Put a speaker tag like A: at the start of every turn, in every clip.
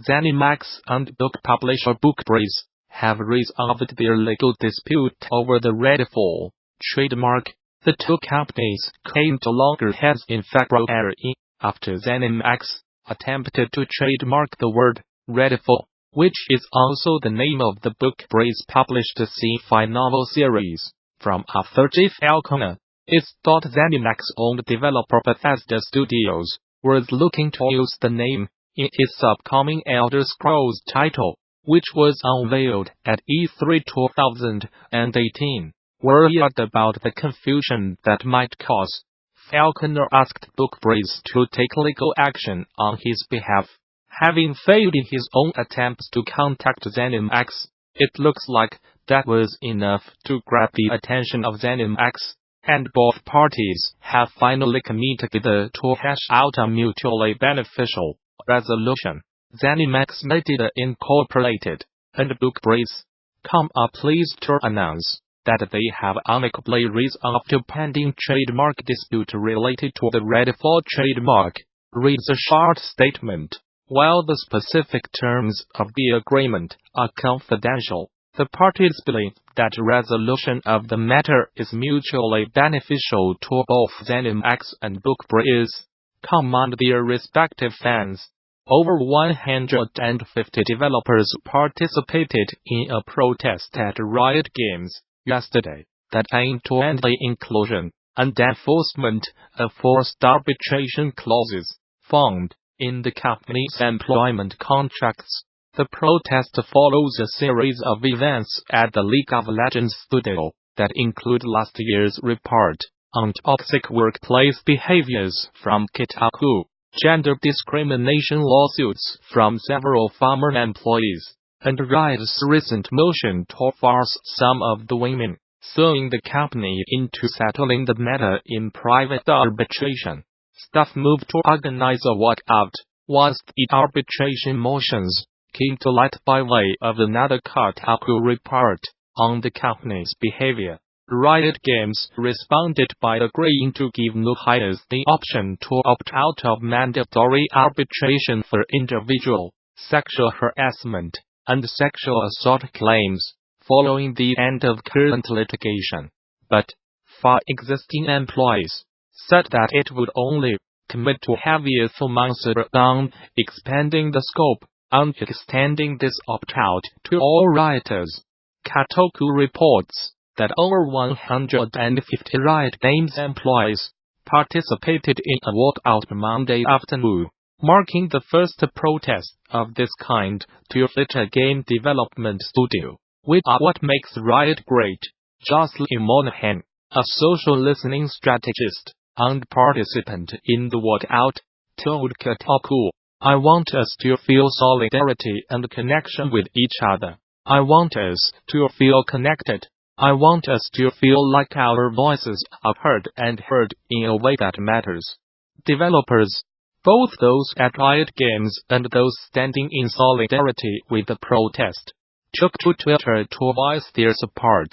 A: Zenimax and book publisher BookBreeze have resolved their legal dispute over the Redfall trademark. The two companies came to loggerheads in February after Zenimax attempted to trademark the word Redfall, which is also the name of the BookBreeze published sci-fi novel series, from Arthur J. Falconer. It's thought Zenimax-owned developer Bethesda Studios was looking to use the name in its upcoming Elder Scrolls title, which was unveiled at E3 2018. Worried about the confusion that might cause, Falconer asked BookBreeze to take legal action on his behalf. Having failed in his own attempts to contact Zenimax, it looks like that was enough to grab the attention of Zenimax, and both parties have finally committed to hash out a mutually beneficial resolution. Zenimax made it incorporated, and BookBreeze are pleased to announce that they have amicably resolved a pending trademark dispute related to the Redfall trademark, reads a short statement. While the specific terms of the agreement are confidential, the parties believe that resolution of the matter is mutually beneficial to both Zenimax and BookBreeze, and their respective fans. Over 150 developers participated in a protest at Riot Games yesterday that aimed to end the inclusion and enforcement of forced arbitration clauses found in the company's employment contracts. The protest follows a series of events at the League of Legends studio that include last year's report on toxic workplace behaviors from Kotaku, gender discrimination lawsuits from several former employees, and Riot's recent motion to force some of the women suing the company into settling the matter in private arbitration. Staff moved to organize a walkout, whilst the arbitration motions came to light by way of another Kotaku report on the company's behavior. Riot Games responded by agreeing to give new hires the option to opt out of mandatory arbitration for individual sexual harassment and sexual assault claims, following the end of current litigation. But, for existing employees, said that it would only commit to heavier amounts on expanding the scope and extending this opt-out to all rioters. Kotaku reports that over 150 Riot Games employees participated in a walkout Monday afternoon, marking the first protest of this kind to fit a game development studio. "We are what makes Riot great," Jocelyn Monahan, a social listening strategist and participant in the walkout, told Kotaku. "I want us to feel solidarity and connection with each other. I want us to feel connected. I want us to feel like our voices are heard and heard in a way that matters." Developers, both those at Riot Games and those standing in solidarity with the protest, took to Twitter to voice their support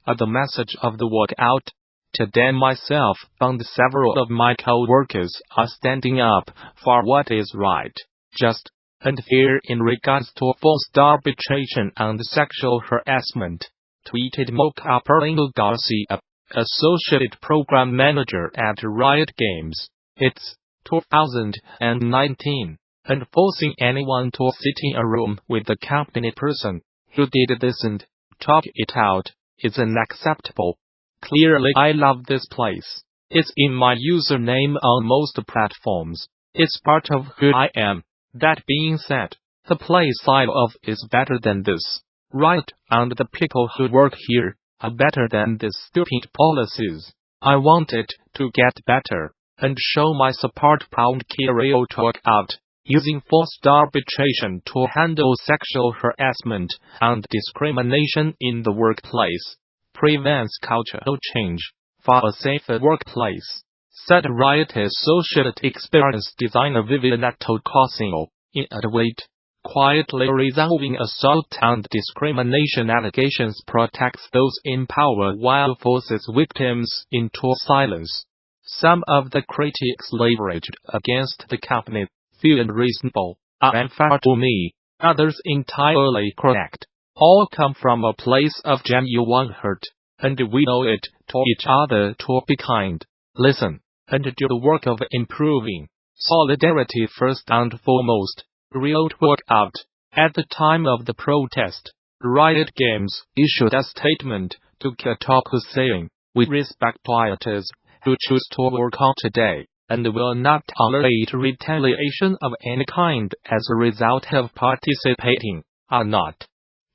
A: for the message of the walkout. "Today myself and several of my co-workers are standing up for what is right, just, and fair in regards to forced arbitration and sexual harassment," tweeted Mocha Perlingo Garcia, Associate Program Manager at Riot Games. "It's 2019, and forcing anyone to sit in a room with a company person who did this and talk it out is unacceptable. Clearly I love this place. It's in my username on most platforms. It's part of who I am. That being said, the place I love is better than this. Riot and the people who work here are better than these stupid policies. I want it to get better, and show my support. Kirill talk out, using forced arbitration to handle sexual harassment and discrimination in the workplace prevents cultural change for a safer workplace," said Riot Associate Experience Designer Vivianetto Cosimo in a tweet. "Quietly resolving assault and discrimination allegations protects those in power while forces victims into silence. Some of the critics leveraged against the company feel unreasonable are unfair to me, others entirely correct. All come from a place of genuine hurt, and we owe it to each other to be kind, listen, and do the work of improving. Solidarity first and foremost. Riot work out. At the time of the protest, Riot Games issued a statement to Kotaku saying, "We respect rioters who choose to work on today, and will not tolerate retaliation of any kind as a result of participating or not."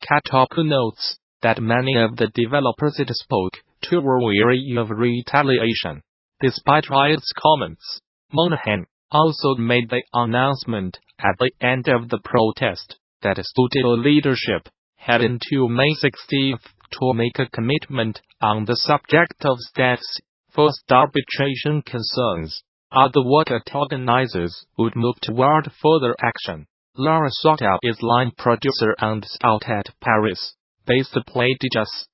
A: Kotaku notes that many of the developers it spoke to were weary of retaliation. Despite Riot's comments, Monahan also made the announcement at the end of the protest that studio leadership had until May 16th to make a commitment on the subject of status. First, arbitration concerns are the what organizers would move toward further action. Laura Soto is line producer and out at Paris-based Playdigious.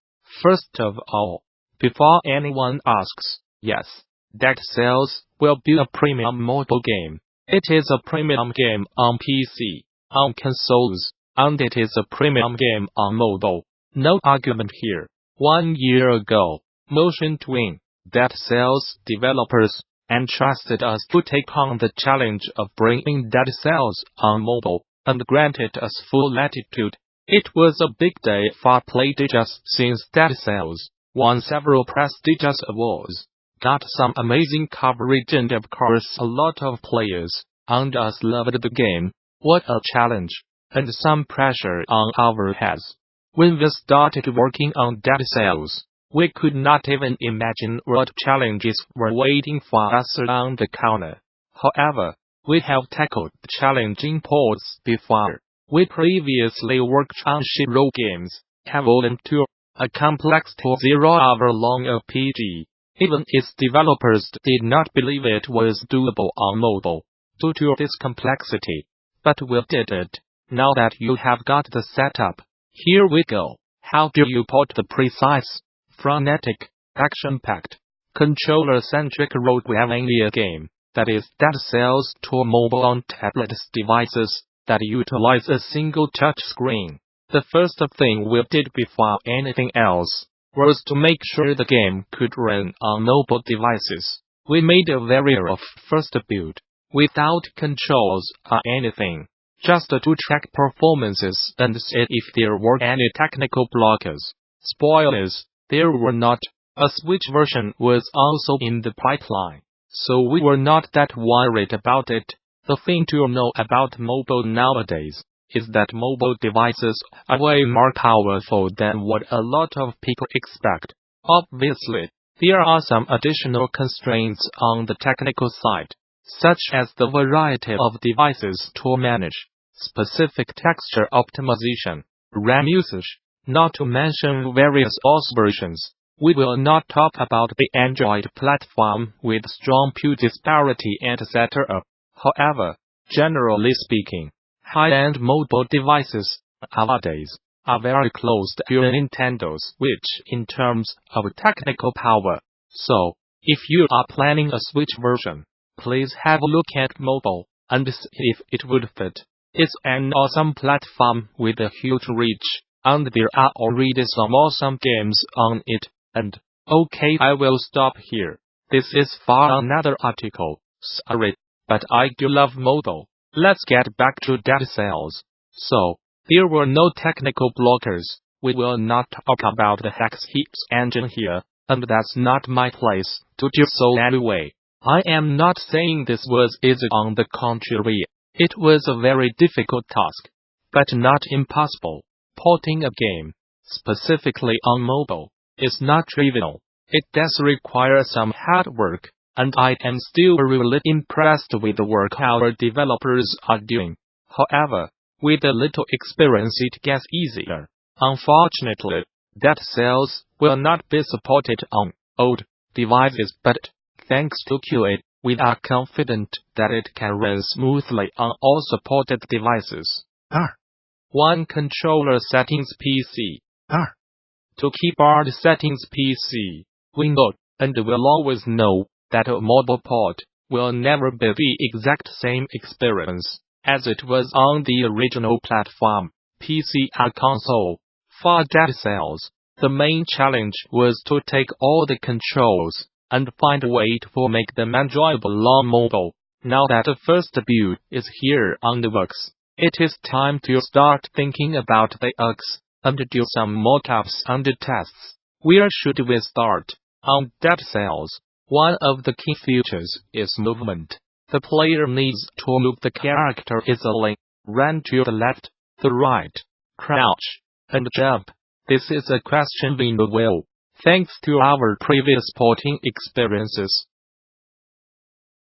A: First of all, before anyone asks, yes, Dead Cells will be a premium mobile game. It is a premium game on PC, on consoles, and it is a premium game on mobile. No argument here. 1 year ago, Motion Twin, Dead Cells developers, entrusted us to take on the challenge of bringing Dead Cells on mobile, and granted us full latitude. It was a big day for Playdigious since Dead Cells won several prestigious awards, got some amazing coverage, and of course a lot of players and us loved the game. What a challenge, and some pressure on our heads. When we started working on Dead Cells, we could not even imagine what challenges were waiting for us around the corner. However, we have tackled challenging ports before. We previously worked on Shiro games, Volume 2, a complex 2-hour-long RPG. Even its developers did not believe it was doable on mobile, due to its complexity. But we did it. Now that you have got the setup, here we go. How do you port the precise, frenetic, action-packed, controller-centric Roguelania game, that is Dead Cells, to mobile on tablet devices that utilize a single touch screen? The first thing we did before anything else was to make sure the game could run on mobile devices. We made a very rough first build, without controls or anything, just to track performances and see if there were any technical blockers. Spoilers, there were not. A Switch version was also in the pipeline, so we were not that worried about it. The thing to know about mobile nowadays is that mobile devices are way more powerful than what a lot of people expect. Obviously, there are some additional constraints on the technical side, such as the variety of devices to manage, specific texture optimization, RAM usage, not to mention various OS versions. We will not talk about the Android platform with strong PU disparity, etc. However, generally speaking, high-end mobile devices nowadays are very close to Nintendo's, which in terms of technical power. So, if you are planning a Switch version, please have a look at mobile and see if it would fit. It's an awesome platform with a huge reach, and there are already some awesome games on it. And, okay, I will stop here. This is for another article. Sorry, but I do love mobile. Let's get back to Dead Cells. So, there were no technical blockers. We will not talk about the Hex Heaps engine here, and that's not my place to do so anyway. I am not saying this was easy, on the contrary. It was a very difficult task, but not impossible. Porting a game, specifically on mobile, is not trivial. It does require some hard work, and I am still really impressed with the work our developers are doing. However, with a little experience it gets easier. Unfortunately, Dead Cells will not be supported on old devices, but thanks to QA, we are confident that it can run smoothly on all supported devices. 1. Controller settings PC. 2. Keyboard settings PC. We know, and will always know, that a mobile port will never be the exact same experience as it was on the original platform, PC and console. For Dead Cells, the main challenge was to take all the controls and find a way to make them enjoyable on mobile. Now that the first build is here on the works, it is time to start thinking about the UX and do some mock-ups and tests. Where should we start? On Dead Cells, one of the key features is movement. The player needs to move the character easily, run to the left, the right, crouch, and jump. This is a question we know well, thanks to our previous porting experiences.